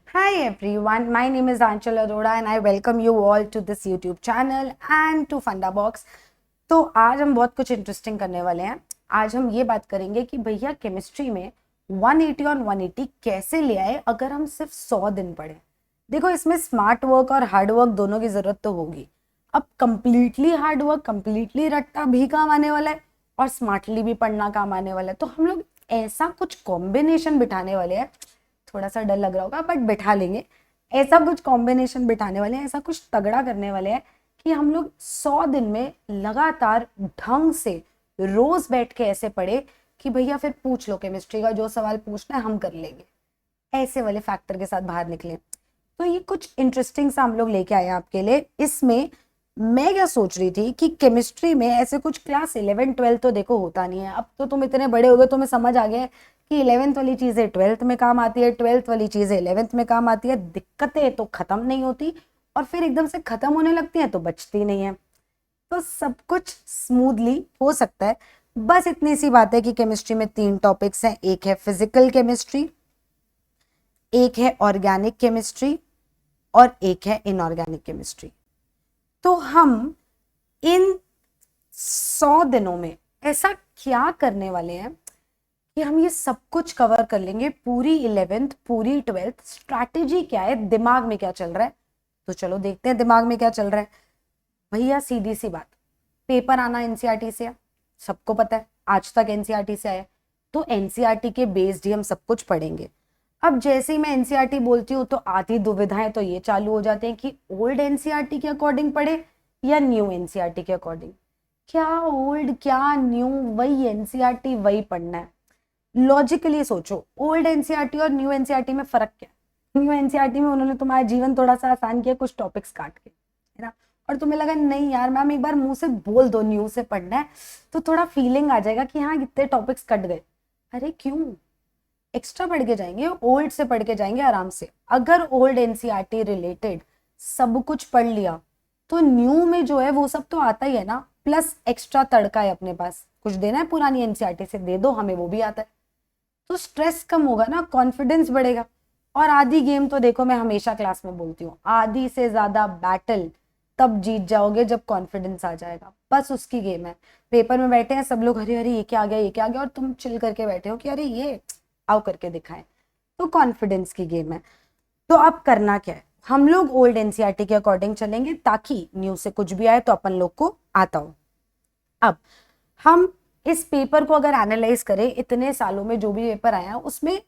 Hi everyone, my name is Anchal Arora and I welcome you all to this YouTube channel and to Fundabox। तो आज हम बहुत कुछ interesting करने वाले हैं। आज हम ये बात करेंगे कि भैया केमिस्ट्री में 180 और 180 कैसे ले आए अगर हम सिर्फ 100 दिन पढ़े। देखो, इसमें स्मार्ट वर्क और हार्ड वर्क दोनों की जरूरत तो होगी। अब कंप्लीटली हार्ड वर्क, कंप्लीटली रट्टा भी काम आने वाला है और स्मार्टली भी पढ़ना काम आने वाला है। तो हम लोग ऐसा कुछ कॉम्बिनेशन बिठाने वाले हैं, थोड़ा सा डर लग रहा होगा बट बिठा लेंगे। ऐसा कुछ कॉम्बिनेशन बिठाने वाले हैं, ऐसा कुछ तगड़ा करने वाले हैं कि हम लोग 100 दिन में लगातार ढंग से रोज बैठ के ऐसे पढ़े कि भैया फिर पूछ लो, केमिस्ट्री का जो सवाल पूछना है हम कर लेंगे। ऐसे वाले फैक्टर के साथ बाहर निकले। तो ये कुछ इंटरेस्टिंग सा हम लोग लेके आए आपके लिए। इसमें मैं क्या सोच रही थी कि केमिस्ट्री में ऐसे कुछ क्लास 11 12 तो देखो होता नहीं है। अब तो तुम इतने बड़े हो गए, तुम्हें समझ आ गया कि 11th वाली चीजें 12th में काम आती है, 12th वाली चीजें 11th में काम आती है। दिक्कतें तो खत्म नहीं होती और फिर एकदम से खत्म होने लगती हैं तो बचती नहीं है। तो सब कुछ स्मूथली हो सकता है। बस इतनी सी बात है कि केमिस्ट्री में 3 टॉपिक्स हैं। एक है फिजिकल केमिस्ट्री, एक है ऑर्गेनिक केमिस्ट्री और एक है इनऑर्गेनिक केमिस्ट्री। तो हम इन 100 दिनों में ऐसा क्या करने वाले हैं कि हम ये सब कुछ कवर कर लेंगे। पूरी 11th, पूरी 12th, स्ट्रैटेजी क्या है, दिमाग में क्या चल रहा है। तो चलो देखते हैं दिमाग में क्या चल रहा है। भैया सीधी सी बात, पेपर आना एनसीईआरटी से है, सबको पता है। आज तक एनसीईआरटी से आया, तो एनसीईआरटी के बेस्ड ही हम सब कुछ पढ़ेंगे। अब जैसे ही मैं एनसीईआरटी बोलती हूँ तो आधी दुविधाएं तो ये चालू हो जाते हैं कि ओल्ड एनसीईआरटी के अकॉर्डिंग पढ़े या न्यू एनसीईआरटी के अकॉर्डिंग। क्या ओल्ड क्या न्यू, वही एनसीईआरटी वही पढ़ना है। लॉजिकली सोचो, ओल्ड एनसीईआरटी और न्यू एनसीईआरटी में फर्क क्या है। न्यू एनसीईआरटी में उन्होंने तुम्हारा जीवन थोड़ा सा आसान किया, कुछ टॉपिक्स काट के, है ना। और तुम्हें लगा नहीं यार मैम एक बार मुंह से बोल दो न्यू से पढ़ना है, तो थोड़ा फीलिंग आ जाएगा कि हाँ इतने टॉपिक्स कट गए। अरे क्यों, एक्स्ट्रा पढ़ के जाएंगे, ओल्ड से पढ़ के जाएंगे आराम से। अगर ओल्ड एनसीईआरटी रिलेटेड सब कुछ पढ़ लिया तो न्यू में जो है वो सब तो आता ही है ना, प्लस एक्स्ट्रा तड़का है अपने पास। कुछ देना है पुरानी एनसीईआरटी से, दे दो, हमें वो भी आता है। तो स्ट्रेस कम होगा ना, कॉन्फिडेंस बढ़ेगा। और आधी गेम तो देखो, मैं हमेशा क्लास में बोलती हूँ, आधी से ज्यादा बैटल तब जीत जाओगे जब कॉन्फिडेंस आ जाएगा। बस उसकी गेम है। पेपर में बैठे हैं सब लोग, अरे अरे ये क्या आ गया, ये क्या आ गया, और तुम चिल करके बैठे हो कि अरे ये आओ करके दिखाएं। तो कॉन्फिडेंस की गेम है। तो अब करना क्या है, हम लोग ओल्ड एनसीईआरटी के अकॉर्डिंग चलेंगे ताकि न्यू से कुछ भी आए तो अपन लोग को आता हो। अब हम इस पेपर को अगर एनालाइज करें, इतने सालों में जो भी पेपर आया उसमें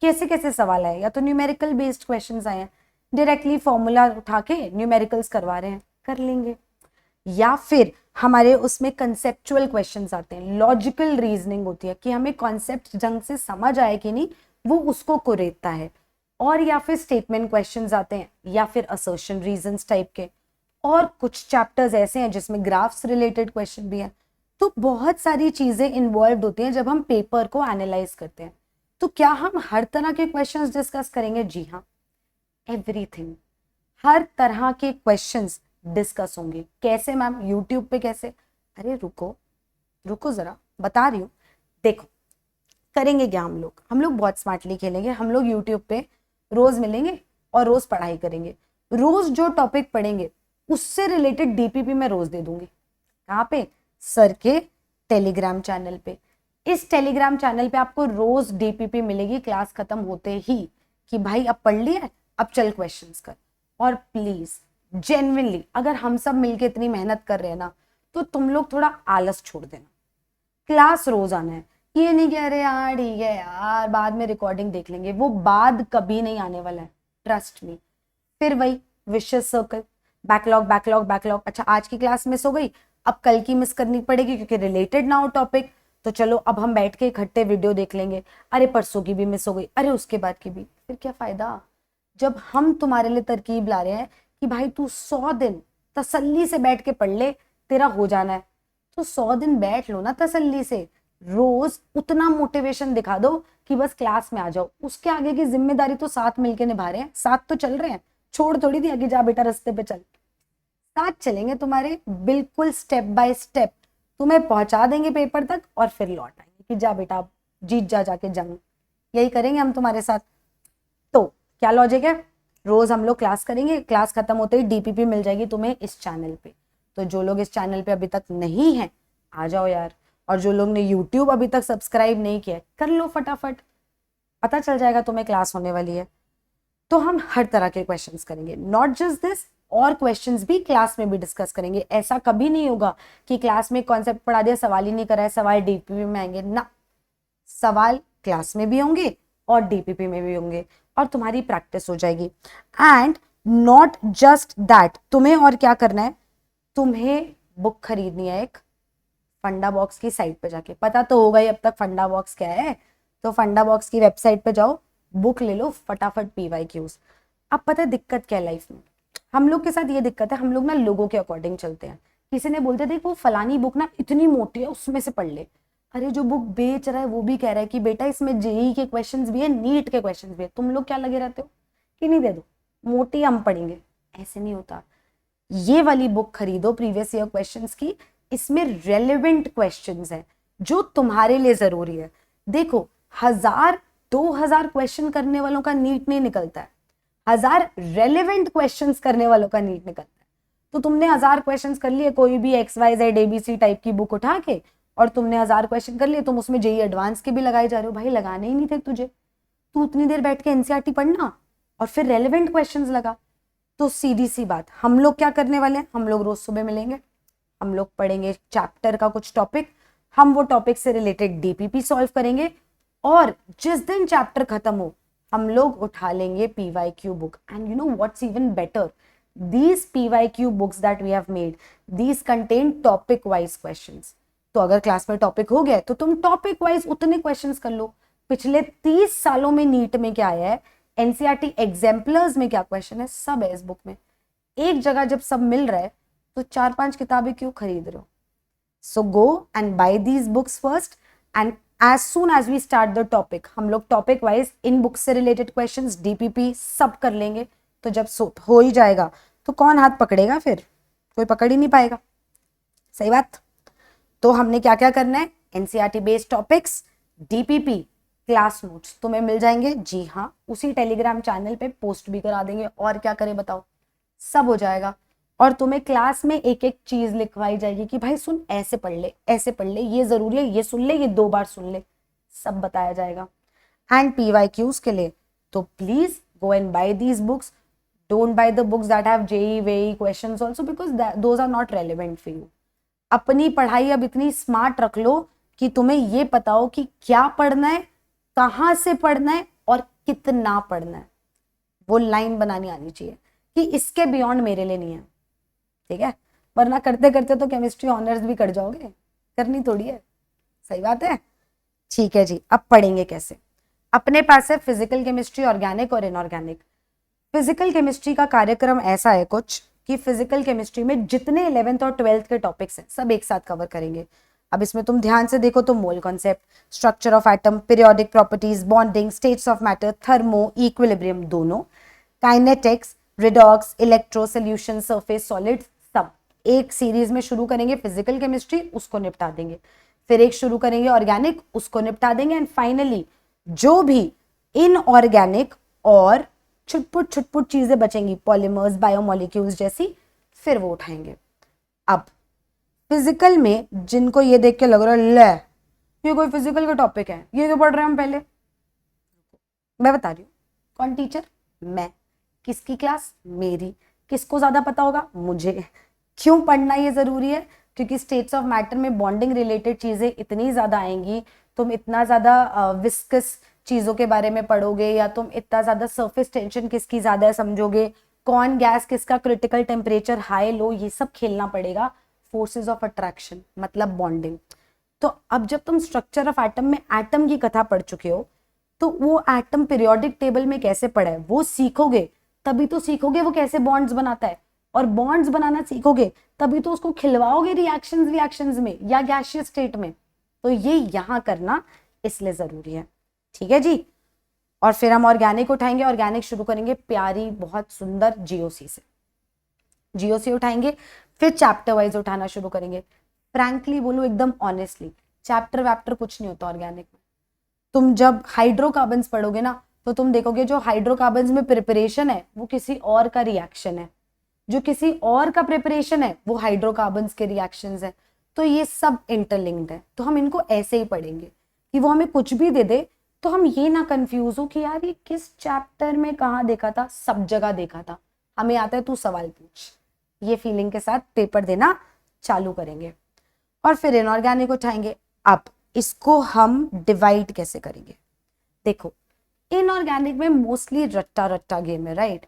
कैसे कैसे सवाल आए। या तो न्यूमेरिकल बेस्ड क्वेश्चंस आए हैं, डायरेक्टली फॉर्मूला उठा के न्यूमेरिकल्स करवा रहे हैं, कर लेंगे। या फिर हमारे उसमें कंसेप्चुअल क्वेश्चंस आते हैं, लॉजिकल रीजनिंग होती है कि हमें कॉन्सेप्ट ढंग से समझ आए कि नहीं, वो उसको कुरेदता है। और या फिर स्टेटमेंट क्वेश्चंस आते हैं, या फिर असर्शन रीजंस टाइप के। और कुछ चैप्टर्स ऐसे हैं जिसमें ग्राफ्स रिलेटेड क्वेश्चन भी है। तो बहुत सारी चीजें इन्वॉल्व होती हैं जब हम पेपर को एनालाइज करते हैं। तो क्या हम हर तरह के क्वेश्चंस डिस्कस करेंगे? जी हाँ, एवरीथिंग, हर तरह के क्वेश्चंस डिस्कस होंगे। कैसे मैम, यूट्यूब पे कैसे? अरे रुको रुको जरा, बता रही हूँ। देखो करेंगे क्या हम लोग बहुत स्मार्टली खेलेंगे। हम लोग यूट्यूब पे रोज मिलेंगे और रोज पढ़ाई करेंगे। रोज जो टॉपिक पढ़ेंगे उससे रिलेटेड डीपीपी मैं रोज दे दूंगी। कहाँ पे? सर के टेलीग्राम चैनल पे। इस टेलीग्राम चैनल पे आपको रोज डीपीपी मिलेगी क्लास खत्म होते ही, कि भाई अब पढ़ लिया, अब चल क्वेश्चंस कर। और प्लीज जेन्युइनली अगर हम सब मिलके इतनी मेहनत कर रहे हैं ना, तो तुम लोग थोड़ा आलस छोड़ देना। क्लास रोज आना है। ये नहीं कह रहे यार ठीक है यार बाद में रिकॉर्डिंग देख लेंगे, वो बाद कभी नहीं आने वाला है, ट्रस्ट मी। फिर वही vicious circle, backlog backlog backlog. अच्छा आज की क्लास मिस हो गई, अब कल की मिस करनी पड़ेगी क्योंकि रिलेटेड ना हो टॉपिक। तो चलो अब हम बैठ के इकट्ठे वीडियो देख लेंगे। अरे परसों की भी मिस हो गई, अरे उसके बाद की भी। फिर क्या फायदा, जब हम तुम्हारे लिए तरकीब ला रहे हैं कि भाई तू 100 दिन तसल्ली से बैठ के पढ़ ले, तेरा हो जाना है। तो 100 दिन बैठ लो ना तसल्ली से। रोज उतना मोटिवेशन दिखा दो कि बस क्लास में आ जाओ। उसके आगे की जिम्मेदारी तो साथ मिलके निभा रहे हैं, साथ तो चल रहे हैं। छोड़ थोड़ी दिया कि जा बेटा रास्ते पे चल। साथ चलेंगे तुम्हारे, बिल्कुल स्टेप बाय स्टेप तुम्हें पहुंचा देंगे पेपर तक और फिर लौट आएंगे कि जा बेटा जीत जा जाके जंग। यही करेंगे हम तुम्हारे साथ। तो क्या लॉजिक है? रोज हम लोग क्लास करेंगे, क्लास खत्म होते ही डीपीपी मिल जाएगी तुम्हें इस चैनल पे। तो जो लोग इस चैनल पे अभी तक नहीं है आ जाओ यार, और जो लोग ने यूट्यूब अभी तक सब्सक्राइब नहीं किया कर लो फटाफट, पता चल जाएगा तुम्हें क्लास होने वाली है। तो हम हर तरह के क्वेश्चंस करेंगे, नॉट जस्ट दिस, और क्वेश्चंस भी क्लास में भी डिस्कस करेंगे। ऐसा कभी नहीं होगा कि क्लास में कॉन्सेप्ट पढ़ा दिया सवाल ही नहीं करा है, सवाल डीपीपी में आएंगे ना, सवाल क्लास में भी होंगे और डीपीपी में भी होंगे, और तुम्हारी प्रैक्टिस हो जाएगी। एंड नॉट जस्ट दैट, तुम्हें और क्या करना है, तुम्हें बुक खरीदनी है एक, फंडा बॉक्स की साइट पे जाके, पता तो होगा ही अब तक फंडा बॉक्स क्या है, तो फंडा बॉक्स की वेबसाइट पे जाओ, बुक ले लो फटाफट पीवाईक्यूज। अब पता है दिक्कत क्या है लाइफ में, हम लोग के साथ ये दिक्कत है, हम लोग ना लोगों के अकॉर्डिंग चलते हैं। किसी ने बोलते देख वो फलानी बुक ना इतनी मोटी है उसमें से पढ़ ले, अरे जो बुक बेच रहा है वो भी कह रहा है कि बेटा इसमें जेई के क्वेश्चंस भी है, नीट के क्वेश्चंस भी है, तुम लोग क्या लगे रहते हो कि नहीं दे दो मोटी हम पढ़ेंगे, ऐसे नहीं होता। ये वाली बुक खरीदो प्रीवियस ईयर क्वेश्चंस की, इसमें रेलेवेंट क्वेश्चंस है जो तुम्हारे लिए जरूरी है। देखो 1000-2000 क्वेश्चन करने वालों का नीट नहीं निकलता है, 1000 रेलेवेंट क्वेश्चंस करने वालों का नीट निकलता है। तो तुमने 1000 क्वेश्चंस कर लिए कोई भी XYZ ABC टाइप की बुक उठा के, और तुमने 1000 क्वेश्चन कर लिए, तुम उसमें जेई एडवांस के भी लगाए जा रहे हो, भाई लगाने ही नहीं थे तुझे, तू उतनी देर बैठ के एनसीईआरटी पढ़ना और फिर रेलेवेंट क्वेश्चंस लगा। तो सीधी सी बात, हम लोग क्या करने वाले हैं, हम लोग रोज सुबह मिलेंगे, हम लोग पढ़ेंगे चैप्टर का कुछ टॉपिक, हम वो टॉपिक से रिलेटेड डीपीपी सॉल्व करेंगे, और जिस दिन चैप्टर खत्म हो हम लोग उठा लेंगे PYQ book. And you know what's even better, these PYQ books that we have made, these contain topic wise questions। तो अगर क्लास में टॉपिक हो गया तो तुम टॉपिक वाइज उतने क्वेश्चंस कर लो। पिछले 30 सालों में नीट में क्या आया है, एनसीईआरटी एग्जाम्पलर्स में क्या क्वेश्चन है, सब है इस बुक में। एक जगह जब सब मिल रहा है तो 4-5 किताबें क्यों खरीद रहे हो? So go and buy these books first, and as soon as we start the topic, हम लोग टॉपिक वाइज इन बुक्स से रिलेटेड क्वेश्चंस डीपीपी सब कर लेंगे। तो जब हो ही जाएगा तो कौन हाथ पकड़ेगा, फिर कोई पकड़ ही नहीं पाएगा, सही बात। तो हमने क्या क्या करना है, NCERT based topics, DPP, class notes तुम्हें मिल जाएंगे, जी हाँ, उसी टेलीग्राम चैनल पे पोस्ट भी करा देंगे, और क्या करें बताओ, सब हो जाएगा। और तुम्हें क्लास में एक एक चीज लिखवाई जाएगी कि भाई सुन ऐसे पढ़ ले, ऐसे पढ़ ले, ये जरूरी है, ये सुन ले, ये 2 बार सुन ले, सब बताया जाएगा। एंड पीवाईक्यूज के लिए तो please go and buy these books, don't buy the books that have JEE WEI questions also, because those are not relevant for you। अपनी पढ़ाई अब इतनी स्मार्ट रख लो कि तुम्हें ये पता हो कि क्या पढ़ना है, कहाँ से पढ़ना है और कितना पढ़ना है, वो लाइन बनानी आनी चाहिए कि इसके बियॉन्ड मेरे लिए नहीं है, ठीक है। वरना करते करते तो केमिस्ट्री ऑनर्स भी कर जाओगे, करनी थोड़ी है, सही बात है। ठीक है जी, अब पढ़ेंगे कैसे। अपने पास है फिजिकल केमिस्ट्री, ऑर्गेनिक और इनऑर्गेनिक। फिजिकल केमिस्ट्री का कार्यक्रम ऐसा है कुछ कि फिजिकल केमिस्ट्री में जितने 11th और 12th के टॉपिक्स हैं सब एक साथ कवर करेंगे। अब इसमें तुम ध्यान से देखो तो mole concept, structure of atom, periodic properties, bonding, states of matter, thermo, equilibrium दोनों, kinetics, redox, electro, solution, surface, solid, सब एक सीरीज में शुरू करेंगे फिजिकल केमिस्ट्री, उसको निपटा देंगे। फिर एक शुरू करेंगे ऑर्गेनिक, उसको निपटा देंगे। एंड फाइनली जो भी इनऑर्गेनिक और छुटपुट चीजें बचेंगी, पॉलीमर्स, बायोमोलिक्यूल्स जैसी, फिर वो उठाएंगे। अब फिजिकल में जिनको ये देख के लग रहा है ले ये कोई फिजिकल का टॉपिक है, ये क्यों पढ़ रहे हैं हम, पहले मैं बता रही हूँ। कौन टीचर? मैं। किसकी क्लास? मेरी। किसको ज्यादा पता होगा? मुझे। क्यों पढ़ना ये जरूरी है? क्योंकि स्टेट्स ऑफ मैटर में बॉन्डिंग रिलेटेड चीजें इतनी ज्यादा आएंगी, तुम इतना ज्यादा विस्कस चीजों के बारे में पढ़ोगे, या तुम इतना ज्यादा सरफेस टेंशन किसकी ज्यादा है समझोगे, कौन गैस किसका क्रिटिकल टेम्परेचर हाई लो, ये सब खेलना पड़ेगा। फोर्सेस ऑफ अट्रैक्शन मतलब बॉन्डिंग। तो अब जब तुम स्ट्रक्चर ऑफ एटम में एटम की कथा पढ़ चुके हो, तो वो एटम पीरियोडिक टेबल में कैसे पढ़ा है वो सीखोगे, तभी तो सीखोगे वो कैसे बॉन्ड्स बनाता है, और बॉन्ड्स बनाना सीखोगे तभी तो उसको खिलवाओगे रिएक्शंस में या गैसियस स्टेट में। तो ये यहां करना इसलिए जरूरी है, ठीक है जी। और फिर हम ऑर्गेनिक उठाएंगे, ऑर्गेनिक शुरू करेंगे प्यारी बहुत सुंदर जीओसी से, जीओसी उठाएंगे, फिर चैप्टर वाइज उठाना शुरू करेंगे। फ्रैंकली बोलो, एकदम ऑनेस्टली, चैप्टर वैप्टर कुछ नहीं होता ऑर्गेनिक में। तुम जब हाइड्रोकार्बन्स पढ़ोगे ना, तो तुम देखोगे जो हाइड्रोकार्बन्स में प्रिपरेशन है वो किसी और का रिएक्शन है, जो किसी और का प्रिपरेशन है वो हाइड्रोकार्बन्स के रिएक्शंस है। तो ये सब इंटरलिंक्ड है। तो हम इनको ऐसे ही पढ़ेंगे कि वो हमें कुछ भी दे दे तो हम ये ना कंफ्यूज हो कि यार ये किस चैप्टर में कहाँ देखा था, सब जगह देखा था, हमें आता है तू सवाल पूछ। ये फीलिंग के साथ पेपर देना चालू करेंगे और फिर इनऑर्गेनिक उठाएंगे। अब इसको हम डिवाइड कैसे करेंगे? देखो, इनऑर्गेनिक में मोस्टली रट्टा रट्टा गेम है, राइट?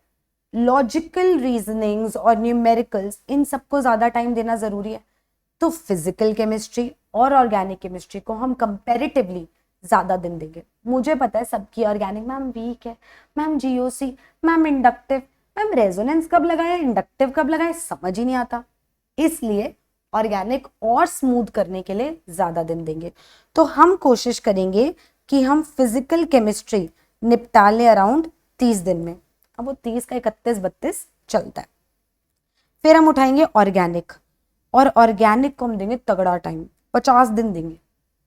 लॉजिकल रीजनिंग्स और न्यूमेरिकल्स, इन सबको ज्यादा टाइम देना जरूरी है। तो फिजिकल केमिस्ट्री और ऑर्गेनिक केमिस्ट्री को हम कंपैरेटिवली ज्यादा दिन देंगे। मुझे पता है सबकी ऑर्गेनिक मैम वीक है, ma'am GOC, ma'am inductive, ma'am resonance कब लगाए, इंडक्टिव कब लगाए, समझ ही नहीं आता। इसलिए ऑर्गेनिक और स्मूथ करने के लिए ज्यादा दिन देंगे। तो हम कोशिश करेंगे कि हम फिजिकल केमिस्ट्री निपटा लें अराउंड 30 दिन में। अब वो 30 का 31-32 चलता है। फिर हम उठाएंगे ऑर्गेनिक, और ऑर्गेनिक को हम देंगे तगड़ा टाइम, 50 दिन देंगे।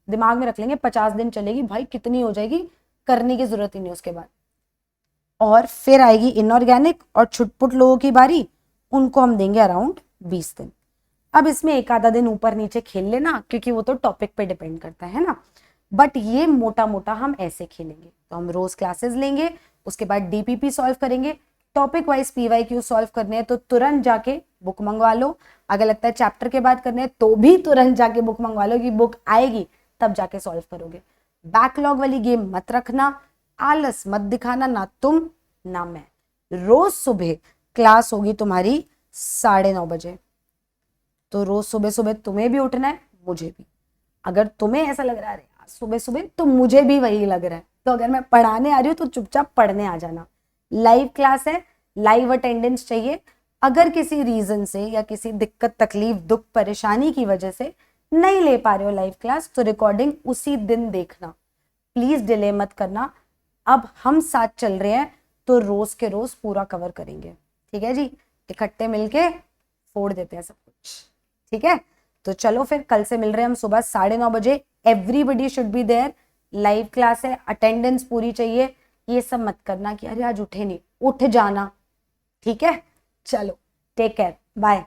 दिमाग में रख लेंगे 50 दिन चलेगी भाई, कितनी हो जाएगी, करने की जरूरत ही नहीं उसके बाद। और फिर आएगी इनऑर्गेनिक और छुटपुट लोगों की बारी, उनको हम देंगे अराउंड 20 दिन। अब इसमें एक आधा दिन ऊपर नीचे खेल लेना, क्योंकि वो तो टॉपिक पे डिपेंड करता है ना। बट ये मोटा मोटा हम ऐसे खेलेंगे। तो हम रोज क्लासेस लेंगे, उसके बाद डीपीपी सॉल्व करेंगे, टॉपिक वाइज पीवाईक्यू सॉल्व करने हैं तो तुरंत जाके बुक मंगवा लो। अगर लगता है चैप्टर के बाद करने हैं तो भी तुरंत जाके बुक मंगवा लो, कि बुक आएगी तब जाके सॉल्व करोगे। बैकलॉग वाली गेम मत रखना, आलस मत दिखाना, ना तुम ना मैं। रोज सुबह क्लास होगी तुम्हारी 9:30 बजे। तो रोज सुबह सुबह तुम्हें भी उठना है, मुझे भी। अगर तुम्हें ऐसा लग रहा है सुबह सुबह, तो मुझे भी वही लग रहा है। तो अगर मैं पढ़ाने आ रही हूँ तो चुपचाप पढ़ने आ जाना। लाइव क्लास है, लाइव अटेंडेंस चाहिए। अगर किसी रीजन से या किसी दिक्कत तकलीफ दुख परेशानी की वजह से नहीं ले पा रहे हो लाइव क्लास, तो रिकॉर्डिंग उसी दिन देखना, प्लीज डिले मत करना। अब हम साथ चल रहे हैं तो रोज के रोज पूरा कवर करेंगे, ठीक है जी? इकट्ठे मिलके फोड़ देते हैं सब कुछ, ठीक है? तो चलो फिर कल से मिल रहे हैं हम सुबह 9:30 बजे। Everybody should be there, live class है, अटेंडेंस पूरी चाहिए। ये सब मत करना कि अरे आज उठे नहीं, उठ जाना, ठीक है? चलो, टेक केयर, बाय।